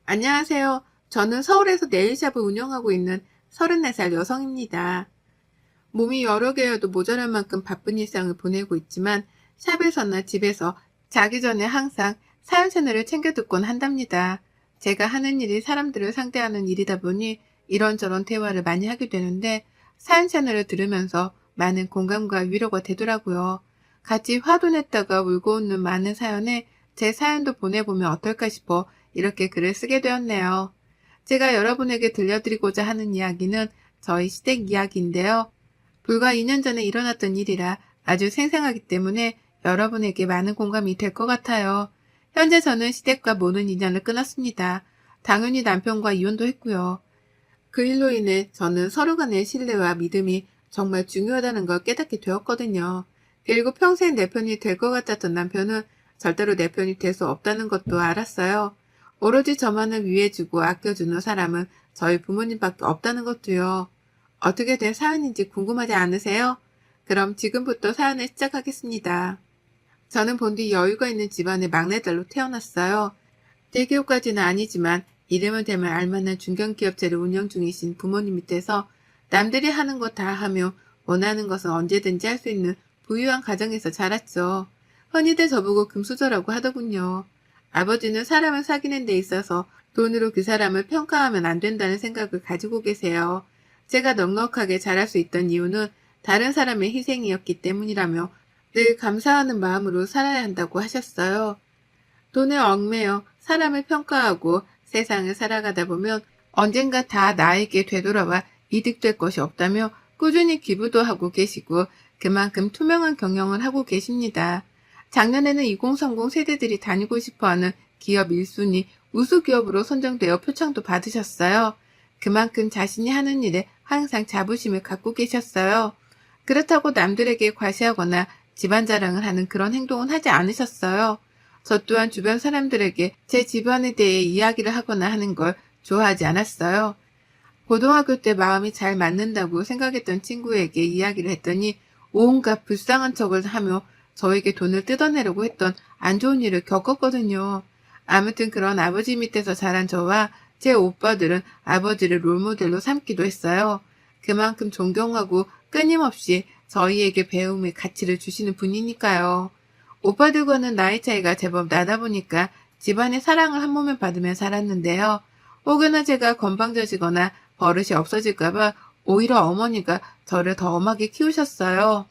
안녕하세요. 저는 서울에서 네일샵을 운영하고 있는 34살 여성입니다. 몸이 여러 개여도 모자랄 만큼 바쁜 일상을 보내고 있지만 샵에서나 집에서 자기 전에 항상 사연 채널을 챙겨 듣곤 한답니다. 제가 하는 일이 사람들을 상대하는 일이다 보니 이런저런 대화를 많이 하게 되는데 사연 채널을 들으면서 많은 공감과 위로가 되더라고요. 같이 화도 냈다가 울고 웃는 많은 사연에 제 사연도 보내보면 어떨까 싶어 이렇게 글을 쓰게 되었네요. 제가 여러분에게 들려드리고자 하는 이야기는 저희 시댁 이야기인데요. 불과 2년 전에 일어났던 일이라 아주 생생하기 때문에 여러분에게 많은 공감이 될 것 같아요. 현재 저는 시댁과 모든 인연을 끊었습니다. 당연히 남편과 이혼도 했고요. 그 일로 인해 저는 서로 간의 신뢰와 믿음이 정말 중요하다는 걸 깨닫게 되었거든요. 그리고 평생 내 편이 될 것 같았던 남편은 절대로 내 편이 될 수 없다는 것도 알았어요. 오로지 저만을 위해주고 아껴주는 사람은 저희 부모님밖에 없다는 것도요. 어떻게 된 사연인지 궁금하지 않으세요? 그럼 지금부터 사연을 시작하겠습니다. 저는 본디 여유가 있는 집안의 막내딸로 태어났어요. 대기업까지는 아니지만 이름을 대면 알만한 중견기업체를 운영 중이신 부모님 밑에서 남들이 하는 거 다 하며 원하는 것은 언제든지 할 수 있는 부유한 가정에서 자랐죠. 흔히들 저보고 금수저라고 하더군요. 아버지는 사람을 사귀는 데 있어서 돈으로 그 사람을 평가하면 안 된다는 생각을 가지고 계세요. 제가 넉넉하게 자랄 수 있던 이유는 다른 사람의 희생이었기 때문이라며 늘 감사하는 마음으로 살아야 한다고 하셨어요. 돈에 얽매여 사람을 평가하고 세상을 살아가다 보면 언젠가 다 나에게 되돌아와 이득될 것이 없다며 꾸준히 기부도 하고 계시고 그만큼 투명한 경영을 하고 계십니다. 작년에는 2030 세대들이 다니고 싶어하는 기업 1순위 우수기업으로 선정되어 표창도 받으셨어요. 그만큼 자신이 하는 일에 항상 자부심을 갖고 계셨어요. 그렇다고 남들에게 과시하거나 집안 자랑을 하는 그런 행동은 하지 않으셨어요. 저 또한 주변 사람들에게 제 집안에 대해 이야기를 하거나 하는 걸 좋아하지 않았어요. 고등학교 때 마음이 잘 맞는다고 생각했던 친구에게 이야기를 했더니 온갖 불쌍한 척을 하며 저에게 돈을 뜯어내려고 했던 안 좋은 일을 겪었거든요. 아무튼 그런 아버지 밑에서 자란 저와 제 오빠들은 아버지를 롤모델로 삼기도 했어요. 그만큼 존경하고 끊임없이 저희에게 배움의 가치를 주시는 분이니까요. 오빠들과는 나이 차이가 제법 나다 보니까 집안의 사랑을 한 몸에 받으며 살았는데요. 혹여나 제가 건방져지거나 버릇이 없어질까봐 오히려 어머니가 저를 더 엄하게 키우셨어요.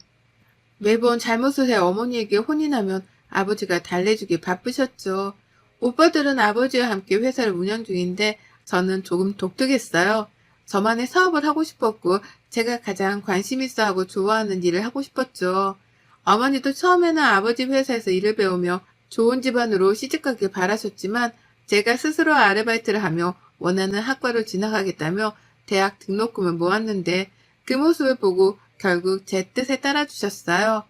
매번 잘못을 해 어머니에게 혼이 나면 아버지가 달래주기 바쁘셨죠. 오빠들은 아버지와 함께 회사를 운영 중인데 저는 조금 독특했어요. 저만의 사업을 하고 싶었고 제가 가장 관심 있어 하고 좋아하는 일을 하고 싶었죠. 어머니도 처음에는 아버지 회사에서 일을 배우며 좋은 집안으로 시집가길 바라셨지만 제가 스스로 아르바이트를 하며 원하는 학과로 진학하겠다며 대학 등록금을 모았는데 그 모습을 보고 결국 제 뜻에 따라주셨어요.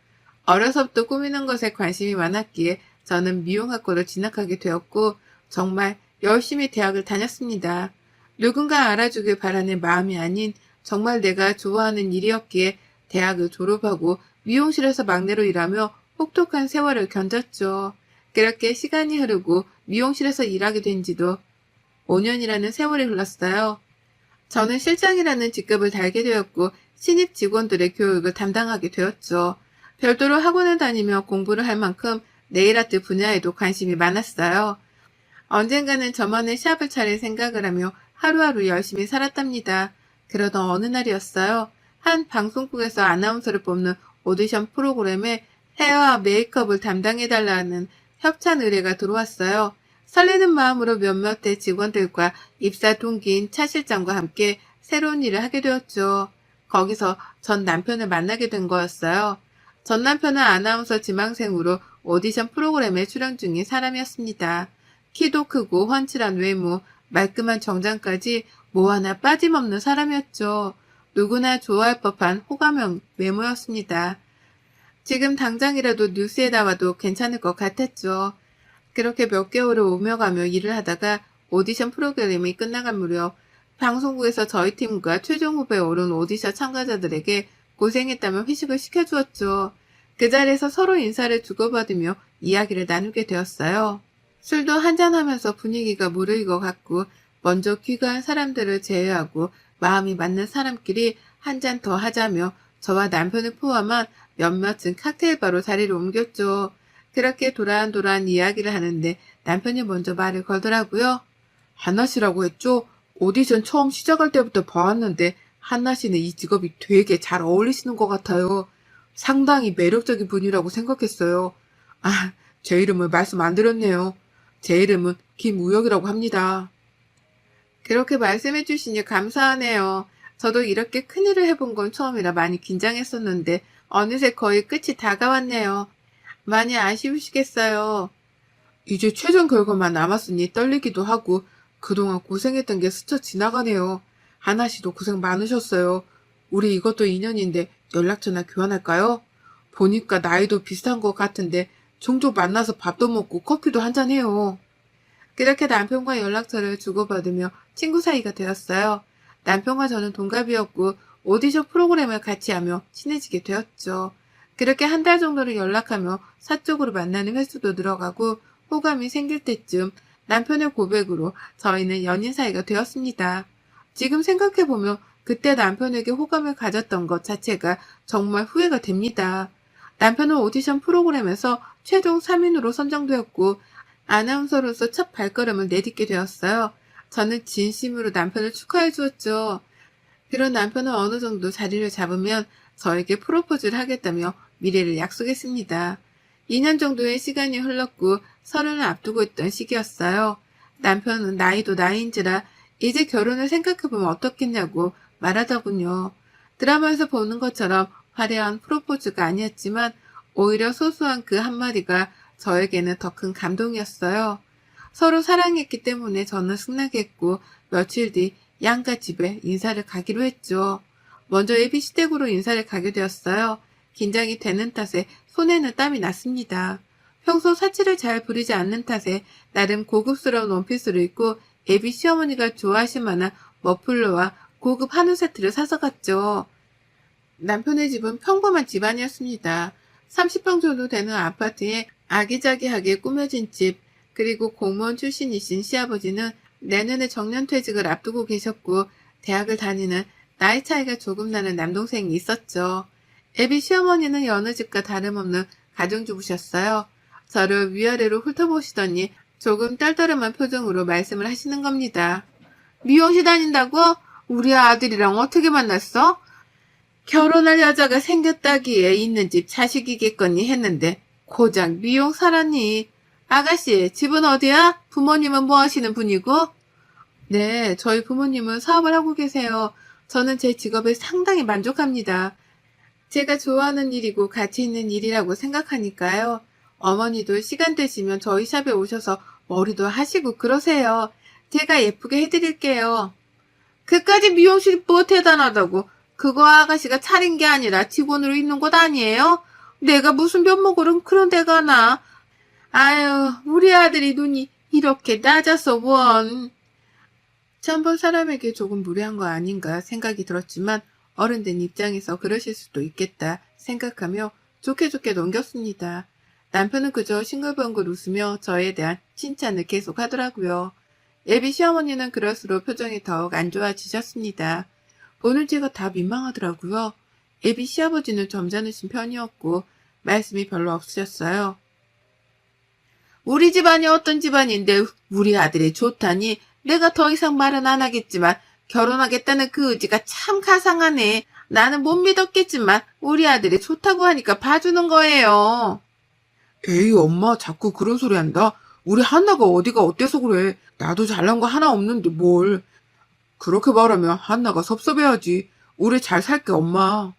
어려서부터 꾸미는 것에 관심이 많았기에 저는 미용학과로 진학하게 되었고 정말 열심히 대학을 다녔습니다. 누군가 알아주길 바라는 마음이 아닌 정말 내가 좋아하는 일이었기에 대학을 졸업하고 미용실에서 막내로 일하며 혹독한 세월을 견뎠죠. 그렇게 시간이 흐르고 미용실에서 일하게 된 지도 5년이라는 세월이 흘렀어요. 저는 실장이라는 직급을 달게 되었고 신입 직원들의 교육을 담당하게 되었죠. 별도로 학원을 다니며 공부를 할 만큼 네일아트 분야에도 관심이 많았어요. 언젠가는 저만의 샵을 차릴 생각을 하며 하루하루 열심히 살았답니다. 그러던 어느 날이었어요. 한 방송국에서 아나운서를 뽑는 오디션 프로그램에 헤어와 메이크업을 담당해달라는 협찬 의뢰가 들어왔어요. 설레는 마음으로 몇몇의 직원들과 입사 동기인 차 실장과 함께 새로운 일을 하게 되었죠. 거기서 전 남편을 만나게 된 거였어요. 전 남편은 아나운서 지망생으로 오디션 프로그램에 출연 중인 사람이었습니다. 키도 크고 훤칠한 외모, 말끔한 정장까지 뭐 하나 빠짐없는 사람이었죠. 누구나 좋아할 법한 호감형 외모였습니다. 지금 당장이라도 뉴스에 나와도 괜찮을 것 같았죠. 그렇게 몇 개월을 오며 가며 일을 하다가 오디션 프로그램이 끝나간 무렵 방송국에서 저희 팀과 최종 후보에 오른 오디션 참가자들에게 고생했다며 회식을 시켜주었죠. 그 자리에서 서로 인사를 주고받으며 이야기를 나누게 되었어요. 술도 한잔하면서 분위기가 무르익어 갔고 먼저 귀가한 사람들을 제외하고 마음이 맞는 사람끼리 한 잔 더 하자며 저와 남편을 포함한 몇몇은 칵테일바로 자리를 옮겼죠. 그렇게 도란도란 이야기를 하는데 남편이 먼저 말을 걸더라고요. 한나 씨라고 했죠? 오디션 처음 시작할 때부터 봐왔는데 한나 씨는 이 직업이 되게 잘 어울리시는 것 같아요. 상당히 매력적인 분이라고 생각했어요. 아, 제 이름을 말씀 안 드렸네요. 제 이름은 김우혁이라고 합니다. 그렇게 말씀해 주시니 감사하네요. 저도 이렇게 큰일을 해본 건 처음이라 많이 긴장했었는데 어느새 거의 끝이 다가왔네요. 많이 아쉬우시겠어요. 이제 최종 결과만 남았으니 떨리기도 하고 그동안 고생했던 게 스쳐 지나가네요. 하나 씨도 고생 많으셨어요. 우리 이것도 인연인데 연락처나 교환할까요? 보니까 나이도 비슷한 것 같은데 종종 만나서 밥도 먹고 커피도 한잔 해요. 그렇게 남편과 연락처를 주고받으며 친구 사이가 되었어요. 남편과 저는 동갑이었고 오디션 프로그램을 같이 하며 친해지게 되었죠. 그렇게 한 달 정도를 연락하며 사적으로 만나는 횟수도 늘어가고 호감이 생길 때쯤 남편의 고백으로 저희는 연인 사이가 되었습니다. 지금 생각해보면 그때 남편에게 호감을 가졌던 것 자체가 정말 후회가 됩니다. 남편은 오디션 프로그램에서 최종 3인으로 선정되었고 아나운서로서 첫 발걸음을 내딛게 되었어요. 저는 진심으로 남편을 축하해 주었죠. 그런 남편은 어느 정도 자리를 잡으면 저에게 프로포즈를 하겠다며 미래를 약속했습니다. 2년 정도의 시간이 흘렀고 서른을 앞두고 있던 시기였어요. 남편은 나이도 나이인지라 이제 결혼을 생각해보면 어떻겠냐고 말하더군요. 드라마에서 보는 것처럼 화려한 프로포즈가 아니었지만 오히려 소소한 그 한마디가 저에게는 더 큰 감동이었어요. 서로 사랑했기 때문에 저는 승낙했고 며칠 뒤 양가 집에 인사를 가기로 했죠. 먼저 예비 시댁으로 인사를 가게 되었어요. 긴장이 되는 탓에 손에는 땀이 났습니다. 평소 사치를 잘 부리지 않는 탓에 나름 고급스러운 원피스를 입고 예비 시어머니가 좋아하실 만한 머플러와 고급 한우 세트를 사서 갔죠. 남편의 집은 평범한 집안이었습니다. 30평 정도 되는 아파트에 아기자기하게 꾸며진 집, 그리고 공무원 출신이신 시아버지는 내년에 정년퇴직을 앞두고 계셨고 대학을 다니는 나이 차이가 조금 나는 남동생이 있었죠. 애비 시어머니는 여느 집과 다름없는 가정주부셨어요. 저를 위아래로 훑어보시더니 조금 떨떠름한 표정으로 말씀을 하시는 겁니다. 미용실 다닌다고? 우리 아들이랑 어떻게 만났어? 결혼할 여자가 생겼다기에 있는 집 자식이겠거니 했는데 고작 미용사라니. 아가씨, 집은 어디야? 부모님은 뭐 하시는 분이고? 네, 저희 부모님은 사업을 하고 계세요. 저는 제 직업에 상당히 만족합니다. 제가 좋아하는 일이고 가치 있는 일이라고 생각하니까요. 어머니도 시간 되시면 저희 샵에 오셔서 머리도 하시고 그러세요. 제가 예쁘게 해드릴게요. 그까지 미용실 뭐 대단하다고. 그거 아가씨가 차린 게 아니라 직원으로 있는 곳 아니에요? 내가 무슨 면목으로 그런 데 가나. 아유, 우리 아들이 눈이 이렇게 낮아서 원. 처음 본 사람에게 조금 무례한 거 아닌가 생각이 들었지만 어른된 입장에서 그러실 수도 있겠다 생각하며 좋게 좋게 넘겼습니다. 남편은 그저 싱글벙글 웃으며 저에 대한 칭찬을 계속 하더라고요. 예비 시어머니는 그럴수록 표정이 더욱 안 좋아지셨습니다. 보는 제가 다 민망하더라고요. 예비 시아버지는 점잖으신 편이었고 말씀이 별로 없으셨어요. 우리 집안이 어떤 집안인데 우리 아들이 좋다니 내가 더 이상 말은 안 하겠지만 결혼하겠다는 그 의지가 참 가상하네. 나는 못 믿었겠지만 우리 아들이 좋다고 하니까 봐주는 거예요. 에이 엄마 자꾸 그런 소리 한다. 우리 한나가 어디가 어때서 그래. 나도 잘난 거 하나 없는데 뭘. 그렇게 말하면 한나가 섭섭해하지. 우리 잘 살게 엄마.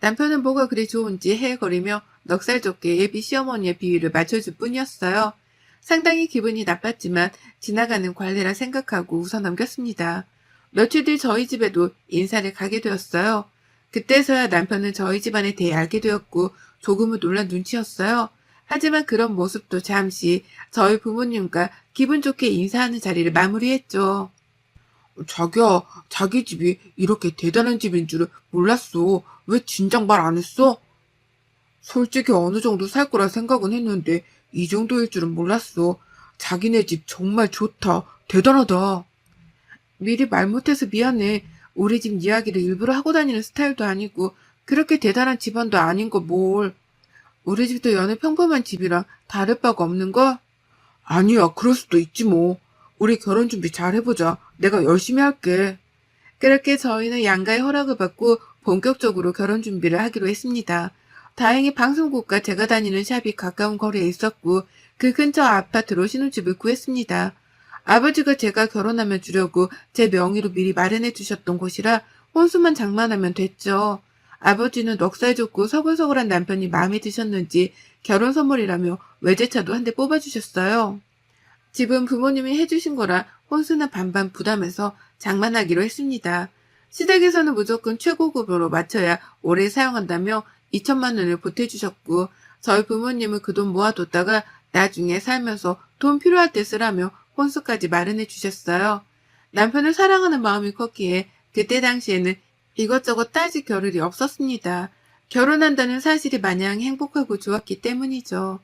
남편은 뭐가 그리 좋은지 헤헤거리며 넉살 좋게 예비 시어머니의 비위를 맞춰줄 뿐이었어요. 상당히 기분이 나빴지만 지나가는 관례라 생각하고 웃어넘겼습니다. 며칠 뒤 저희 집에도 인사를 가게 되었어요. 그때서야 남편은 저희 집안에 대해 알게 되었고 조금은 놀란 눈치였어요. 하지만 그런 모습도 잠시 저희 부모님과 기분 좋게 인사하는 자리를 마무리했죠. 자기야, 자기 집이 이렇게 대단한 집인 줄은 몰랐어. 왜 진작 말 안 했어? 솔직히 어느 정도 살 거라 생각은 했는데 이 정도일 줄은 몰랐어. 자기네 집 정말 좋다. 대단하다. 미리 말 못해서 미안해. 우리 집 이야기를 일부러 하고 다니는 스타일도 아니고 그렇게 대단한 집안도 아닌 거 뭘. 우리 집도 여느 평범한 집이랑 다를 바가 없는 거? 아니야, 그럴 수도 있지 뭐. 우리 결혼 준비 잘 해보자. 내가 열심히 할게. 그렇게 저희는 양가의 허락을 받고 본격적으로 결혼 준비를 하기로 했습니다. 다행히 방송국과 제가 다니는 샵이 가까운 거리에 있었고 그 근처 아파트로 신혼집을 구했습니다. 아버지가 제가 결혼하면 주려고 제 명의로 미리 마련해 주셨던 곳이라 혼수만 장만하면 됐죠. 아버지는 넉살 좋고 서글서글한 남편이 마음에 드셨는지 결혼 선물이라며 외제차도 한 대 뽑아주셨어요. 집은 부모님이 해주신 거라 혼수는 반반 부담해서 장만하기로 했습니다. 시댁에서는 무조건 최고급으로 맞춰야 오래 사용한다며 2천만 원을 보태주셨고 저희 부모님은 그 돈 모아뒀다가 나중에 살면서 돈 필요할 때 쓰라며 혼수까지 마련해 주셨어요. 남편을 사랑하는 마음이 컸기에 그때 당시에는 이것저것 따질 겨를이 없었습니다. 결혼한다는 사실이 마냥 행복하고 좋았기 때문이죠.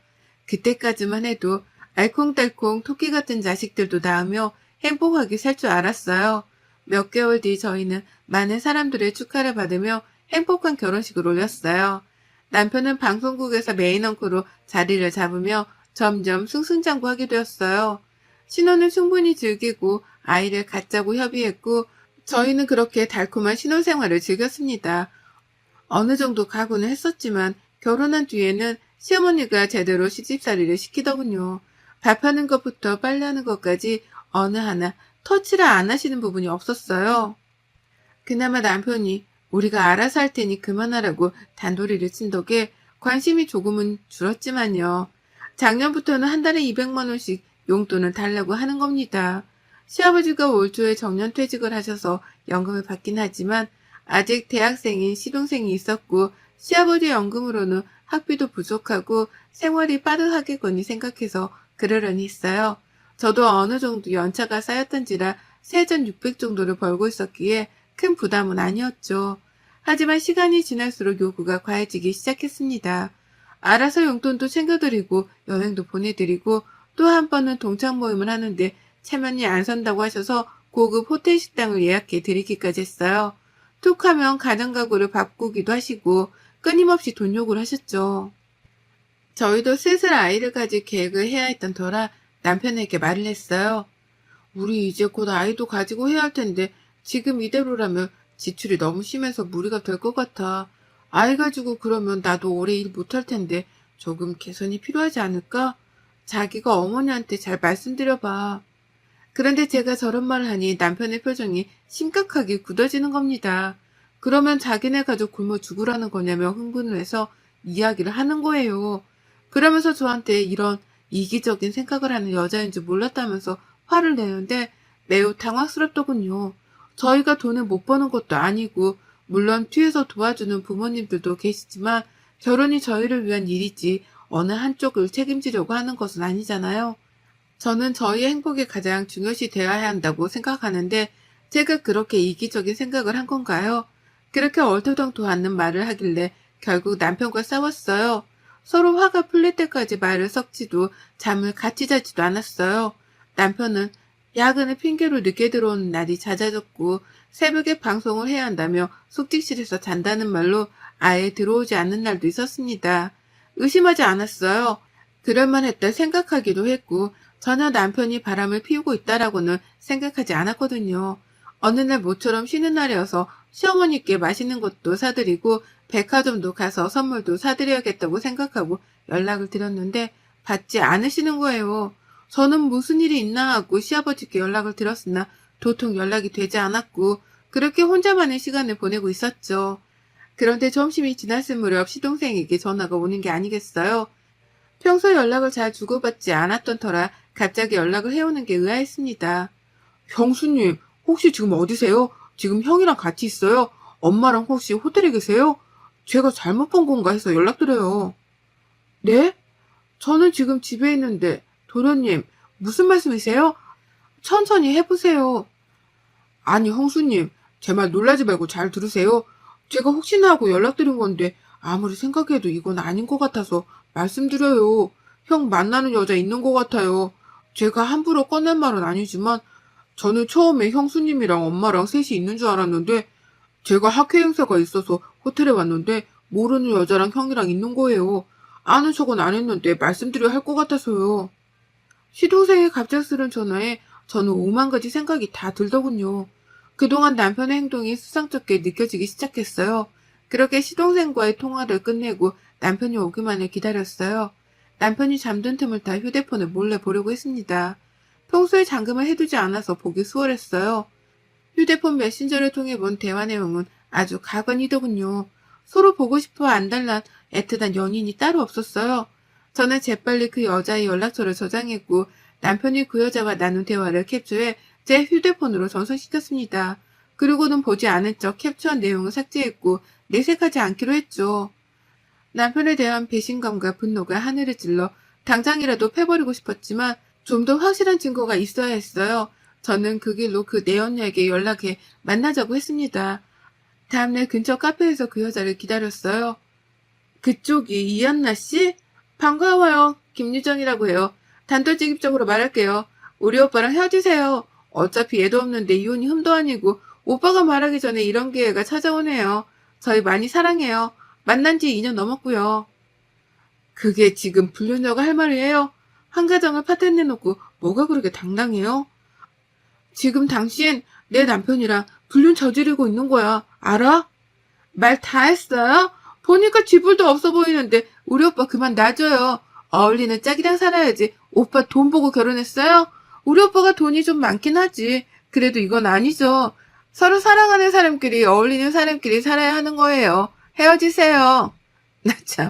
그때까지만 해도 알콩달콩 토끼 같은 자식들도 낳으며 행복하게 살 줄 알았어요. 몇 개월 뒤 저희는 많은 사람들의 축하를 받으며 행복한 결혼식을 올렸어요. 남편은 방송국에서 메인 앵커로 자리를 잡으며 점점 승승장구하게 되었어요. 신혼을 충분히 즐기고 아이를 갖자고 협의했고 저희는 그렇게 달콤한 신혼생활을 즐겼습니다. 어느 정도 각오는 했었지만 결혼한 뒤에는 시어머니가 제대로 시집살이를 시키더군요. 밥하는 것부터 빨래하는 것까지 어느 하나 터치를 안 하시는 부분이 없었어요. 그나마 남편이 우리가 알아서 할 테니 그만하라고 단도리를 친 덕에 관심이 조금은 줄었지만요. 작년부터는 한 달에 200만 원씩 용돈을 달라고 하는 겁니다. 시아버지가 올 초에 정년퇴직을 하셔서 연금을 받긴 하지만 아직 대학생인 시동생이 있었고 시아버지 연금으로는 학비도 부족하고 생활이 빠듯하겠거니 생각해서 그러려니 했어요. 저도 어느 정도 연차가 쌓였던지라 세전 600 정도를 벌고 있었기에 큰 부담은 아니었죠. 하지만 시간이 지날수록 요구가 과해지기 시작했습니다. 알아서 용돈도 챙겨드리고 여행도 보내드리고 또 한 번은 동창 모임을 하는데 체면이 안 선다고 하셔서 고급 호텔 식당을 예약해 드리기까지 했어요. 툭 하면 가정 가구를 바꾸기도 하시고 끊임없이 돈 요구를 하셨죠. 저희도 슬슬 아이를 가질 계획을 해야 했던 터라 남편에게 말을 했어요. 우리 이제 곧 아이도 가지고 해야 할 텐데 지금 이대로라면 지출이 너무 심해서 무리가 될 것 같아. 아이 가지고 그러면 나도 오래 일 못할 텐데 조금 개선이 필요하지 않을까? 자기가 어머니한테 잘 말씀드려봐. 그런데 제가 저런 말을 하니 남편의 표정이 심각하게 굳어지는 겁니다. 그러면 자기네 가족 굶어 죽으라는 거냐며 흥분을 해서 이야기를 하는 거예요. 그러면서 저한테 이런 이기적인 생각을 하는 여자인 줄 몰랐다면서 화를 내는데 매우 당황스럽더군요. 저희가 돈을 못 버는 것도 아니고 물론 뒤에서 도와주는 부모님들도 계시지만 결혼이 저희를 위한 일이지 어느 한쪽을 책임지려고 하는 것은 아니잖아요. 저는 저희의 행복이 가장 중요시 되어야 한다고 생각하는데 제가 그렇게 이기적인 생각을 한 건가요? 그렇게 얼토당토 않는 말을 하길래 결국 남편과 싸웠어요. 서로 화가 풀릴 때까지 말을 섞지도 잠을 같이 자지도 않았어요. 남편은 야근을 핑계로 늦게 들어오는 날이 잦아졌고 새벽에 방송을 해야 한다며 숙직실에서 잔다는 말로 아예 들어오지 않는 날도 있었습니다. 의심하지 않았어요. 그럴만 했다 생각하기도 했고 전혀 남편이 바람을 피우고 있다라고는 생각하지 않았거든요. 어느 날 모처럼 쉬는 날이어서 시어머니께 맛있는 것도 사드리고 백화점도 가서 선물도 사드려야겠다고 생각하고 연락을 드렸는데 받지 않으시는 거예요. 저는 무슨 일이 있나 하고 시아버지께 연락을 드렸으나 도통 연락이 되지 않았고 그렇게 혼자만의 시간을 보내고 있었죠. 그런데 점심이 지났을 무렵 시동생에게 전화가 오는 게 아니겠어요? 평소 연락을 잘 주고받지 않았던 터라 갑자기 연락을 해오는 게 의아했습니다. 형수님, 혹시 지금 어디세요? 지금 형이랑 같이 있어요? 엄마랑 혹시 호텔에 계세요? 제가 잘못 본 건가 해서 연락드려요. 네? 저는 지금 집에 있는데 도련님 무슨 말씀이세요? 천천히 해보세요. 아니, 형수님, 제 말 놀라지 말고 잘 들으세요. 제가 혹시나 하고 연락드린 건데 아무리 생각해도 이건 아닌 것 같아서 말씀드려요. 형 만나는 여자 있는 것 같아요. 제가 함부로 꺼낸 말은 아니지만 저는 처음에 형수님이랑 엄마랑 셋이 있는 줄 알았는데 제가 학회 행사가 있어서 호텔에 왔는데 모르는 여자랑 형이랑 있는 거예요. 아는 척은 안 했는데 말씀드려야 할 것 같아서요. 시동생의 갑작스런 전화에 저는 오만 가지 생각이 다 들더군요. 그동안 남편의 행동이 수상쩍게 느껴지기 시작했어요. 그렇게 시동생과의 통화를 끝내고 남편이 오기만을 기다렸어요. 남편이 잠든 틈을 타 휴대폰을 몰래 보려고 했습니다. 평소에 잠금을 해두지 않아서 보기 수월했어요. 휴대폰 메신저를 통해 본 대화 내용은 아주 가관이더군요. 서로 보고 싶어 안달난 애틋한 연인이 따로 없었어요. 저는 재빨리 그 여자의 연락처를 저장했고 남편이 그 여자와 나눈 대화를 캡처해 제 휴대폰으로 전송시켰습니다. 그리고는 보지 않은 척 캡처한 내용을 삭제했고 내색하지 않기로 했죠. 남편에 대한 배신감과 분노가 하늘을 찔러 당장이라도 패버리고 싶었지만 좀 더 확실한 증거가 있어야 했어요. 저는 그 길로 그 내연녀에게 연락해 만나자고 했습니다. 다음날 근처 카페에서 그 여자를 기다렸어요. 그쪽이 이한나 씨? 반가워요. 김유정이라고 해요. 단도직입적으로 말할게요. 우리 오빠랑 헤어지세요. 어차피 애도 없는데 이혼이 흠도 아니고 오빠가 말하기 전에 이런 기회가 찾아오네요. 저희 많이 사랑해요. 만난 지 2년 넘었고요. 그게 지금 불륜녀가 할 말이에요? 한 가정을 파탄내놓고 뭐가 그렇게 당당해요? 지금 당신 내 남편이랑 불륜 저지르고 있는 거야. 알아? 말 다 했어요? 보니까 쥐뿔도 없어 보이는데 우리 오빠 그만 놔줘요. 어울리는 짝이랑 살아야지. 오빠 돈 보고 결혼했어요? 우리 오빠가 돈이 좀 많긴 하지. 그래도 이건 아니죠. 서로 사랑하는 사람끼리 어울리는 사람끼리 살아야 하는 거예요. 헤어지세요. 나 참.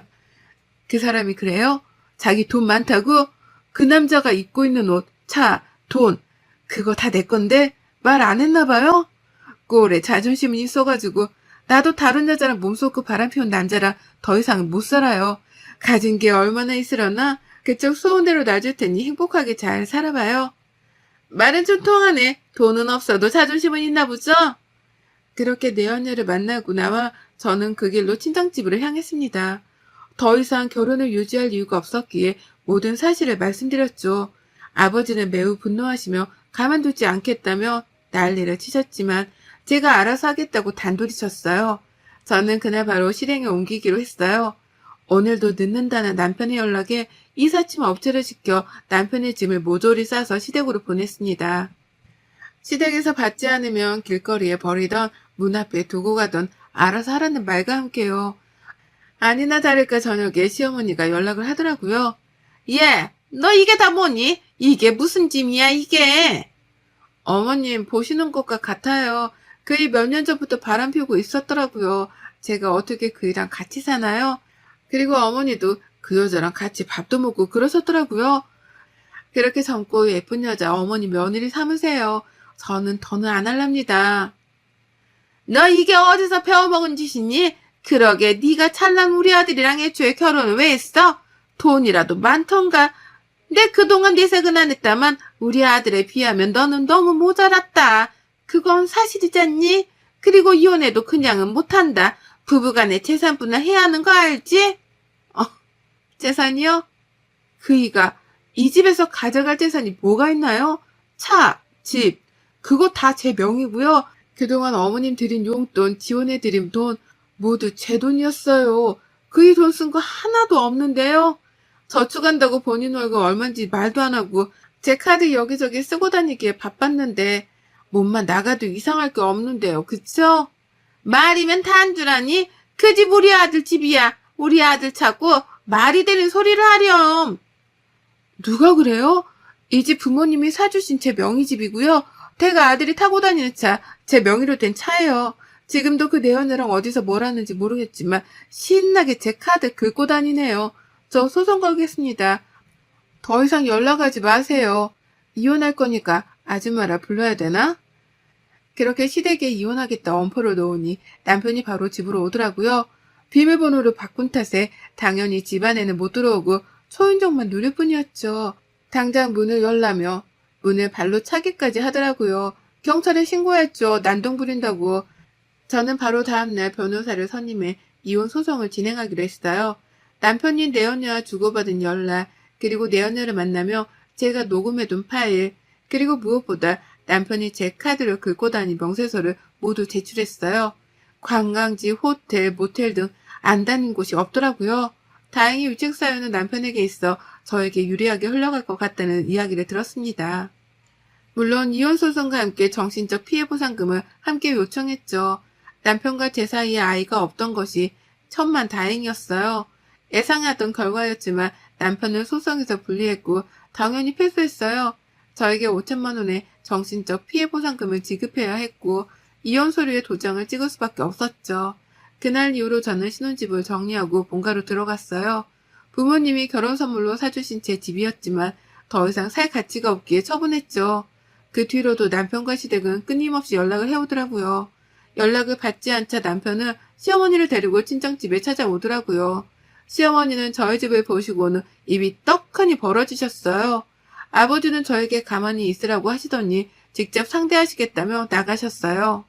그 사람이 그래요? 자기 돈 많다고? 그 남자가 입고 있는 옷, 차, 돈 그거 다 내 건데 말 안 했나 봐요? 꼴에 자존심은 있어가지고 나도 다른 여자랑 몸쏟고 바람피운 남자랑 더 이상은 못 살아요. 가진 게 얼마나 있으려나? 그쪽 소원대로 놔줄 테니 행복하게 잘 살아봐요. 말은 좀 통하네. 돈은 없어도 자존심은 있나 보죠? 그렇게 내연녀를 만나고 나와 저는 그 길로 친정집으로 향했습니다. 더 이상 결혼을 유지할 이유가 없었기에 모든 사실을 말씀드렸죠. 아버지는 매우 분노하시며 가만두지 않겠다며 난리를 치셨지만 제가 알아서 하겠다고 단도리 쳤어요. 저는 그날 바로 실행에 옮기기로 했어요. 오늘도 늦는다는 남편의 연락에 이삿짐 업체를 시켜 남편의 짐을 모조리 싸서 시댁으로 보냈습니다. 시댁에서 받지 않으면 길거리에 버리던 문 앞에 두고 가던 알아서 하라는 말과 함께요. 아니나 다를까 저녁에 시어머니가 연락을 하더라고요. 얘, 너 이게 다 뭐니? 이게 무슨 짐이야 이게? 어머님 보시는 것과 같아요. 그 일 몇 년 전부터 바람 피우고 있었더라고요. 제가 어떻게 그이랑 같이 사나요? 그리고 어머니도 그 여자랑 같이 밥도 먹고 그러셨더라고요. 그렇게 젊고 예쁜 여자 어머니 며느리 삼으세요. 저는 더는 안 할랍니다. 너 이게 어디서 배워먹은 짓이니? 그러게 네가 찰난 우리 아들이랑 애초에 결혼을 왜 했어? 돈이라도 많던가. 내 그동안 내색은 안 했다만 우리 아들에 비하면 너는 너무 모자랐다. 그건 사실이잖니? 그리고 이혼해도 그냥은 못한다. 부부간에 재산분할 해야 하는 거 알지? 재산이요? 그이가 이 집에서 가져갈 재산이 뭐가 있나요? 차, 집, 그거 다 제 명이고요. 그동안 어머님 드린 용돈, 지원해드린 돈 모두 제 돈이었어요. 그이 돈 쓴 거 하나도 없는데요. 저축한다고 본인 월급 얼마인지 말도 안 하고 제 카드 여기저기 쓰고 다니기에 바빴는데 몸만 나가도 이상할 게 없는데요. 그쵸? 말이면 다 한 줄 아니? 그 집 우리 아들 집이야. 우리 아들 찾고 말이 되는 소리를 하렴. 누가 그래요? 이 집 부모님이 사주신 제 명의집이고요. 대가 아들이 타고 다니는 차, 제 명의로 된 차예요. 지금도 그 내연애랑 어디서 뭘 하는지 모르겠지만 신나게 제 카드 긁고 다니네요. 저 소송 걸겠습니다. 더 이상 연락하지 마세요. 이혼할 거니까 아줌마라 불러야 되나? 그렇게 시댁에 이혼하겠다 엄포를 놓으니 남편이 바로 집으로 오더라고요. 비밀번호를 바꾼 탓에 당연히 집안에는 못 들어오고 초인종만 누릴 뿐이었죠. 당장 문을 열라며 문을 발로 차기까지 하더라고요. 경찰에 신고했죠. 난동 부린다고. 저는 바로 다음날 변호사를 선임해 이혼 소송을 진행하기로 했어요. 남편이 내연녀와 주고받은 연락, 그리고 내연녀를 만나며 제가 녹음해둔 파일, 그리고 무엇보다 남편이 제 카드를 긁고 다닌 명세서를 모두 제출했어요. 관광지, 호텔, 모텔 등 안 다닌 곳이 없더라고요. 다행히 유책 사유는 남편에게 있어 저에게 유리하게 흘러갈 것 같다는 이야기를 들었습니다. 물론 이혼 소송과 함께 정신적 피해 보상금을 함께 요청했죠. 남편과 제 사이에 아이가 없던 것이 천만 다행이었어요. 예상하던 결과였지만 남편은 소송에서 불리했고 당연히 패소했어요. 저에게 5천만 원의 정신적 피해 보상금을 지급해야 했고 이혼 서류에 도장을 찍을 수밖에 없었죠. 그날 이후로 저는 신혼집을 정리하고 본가로 들어갔어요. 부모님이 결혼 선물로 사주신 제 집이었지만 더 이상 살 가치가 없기에 처분했죠. 그 뒤로도 남편과 시댁은 끊임없이 연락을 해오더라고요. 연락을 받지 않자 남편은 시어머니를 데리고 친정집에 찾아오더라고요. 시어머니는 저희 집을 보시고는 입이 떡하니 벌어지셨어요. 아버지는 저에게 가만히 있으라고 하시더니 직접 상대하시겠다며 나가셨어요.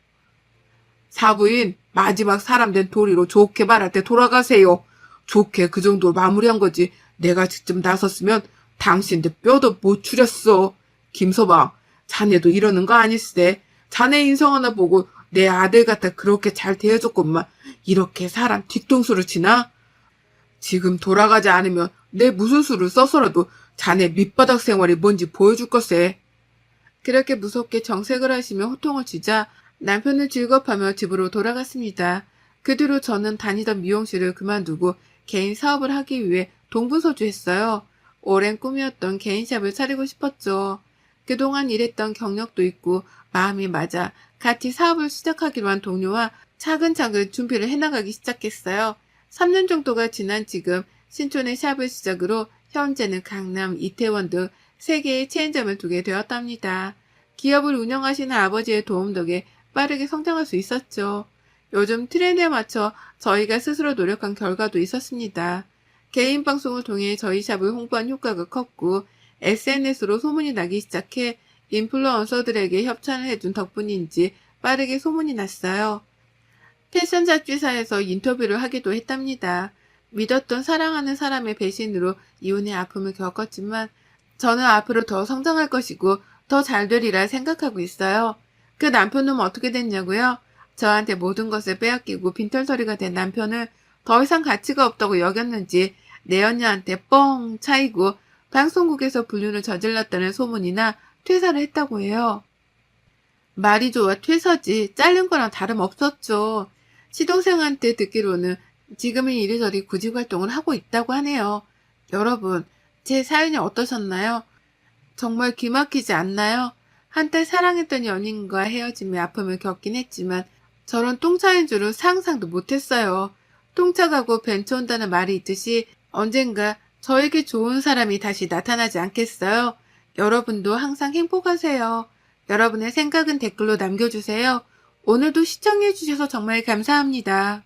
사부인, 마지막 사람 된 도리로 좋게 말할 때 돌아가세요. 좋게 그 정도 마무리한 거지. 내가 직접 나섰으면 당신들 뼈도 못 추렸어. 김서방, 자네도 이러는 거 아니세? 자네 인성 하나 보고 내 아들 갖다 그렇게 잘 대해줬건만 이렇게 사람 뒤통수를 치나? 지금 돌아가지 않으면 내 무슨 수를 써서라도 자네 밑바닥 생활이 뭔지 보여줄 것세. 그렇게 무섭게 정색을 하시며 호통을 치자 남편은 즐겁하며 집으로 돌아갔습니다. 그 뒤로 저는 다니던 미용실을 그만두고 개인 사업을 하기 위해 동분서주했어요. 오랜 꿈이었던 개인샵을 차리고 싶었죠. 그동안 일했던 경력도 있고 마음이 맞아 같이 사업을 시작하기로 한 동료와 차근차근 준비를 해나가기 시작했어요. 3년 정도가 지난 지금 신촌의 샵을 시작으로 현재는 강남, 이태원 등 3개의 체인점을 두게 되었답니다. 기업을 운영하시는 아버지의 도움 덕에 빠르게 성장할 수 있었죠. 요즘 트렌드에 맞춰 저희가 스스로 노력한 결과도 있었습니다. 개인 방송을 통해 저희 샵을 홍보한 효과가 컸고 SNS로 소문이 나기 시작해 인플루언서들에게 협찬을 해준 덕분인지 빠르게 소문이 났어요. 패션 잡지사에서 인터뷰를 하기도 했답니다. 믿었던 사랑하는 사람의 배신으로 이혼의 아픔을 겪었지만 저는 앞으로 더 성장할 것이고 더 잘 되리라 생각하고 있어요. 그 남편은 어떻게 됐냐고요? 저한테 모든 것을 빼앗기고 빈털터리가 된 남편을 더 이상 가치가 없다고 여겼는지 내 언니한테 뻥 차이고 방송국에서 불륜을 저질렀다는 소문이나 퇴사를 했다고 해요. 말이 좋아 퇴사지 자른 거랑 다름없었죠. 시동생한테 듣기로는 지금은 이리저리 구직 활동을 하고 있다고 하네요. 여러분, 제 사연이 어떠셨나요? 정말 기막히지 않나요? 한때 사랑했던 연인과 헤어짐의 아픔을 겪긴 했지만 저런 똥차인 줄은 상상도 못했어요. 똥차 가고 벤처 온다는 말이 있듯이 언젠가 저에게 좋은 사람이 다시 나타나지 않겠어요? 여러분도 항상 행복하세요. 여러분의 생각은 댓글로 남겨주세요. 오늘도 시청해주셔서 정말 감사합니다.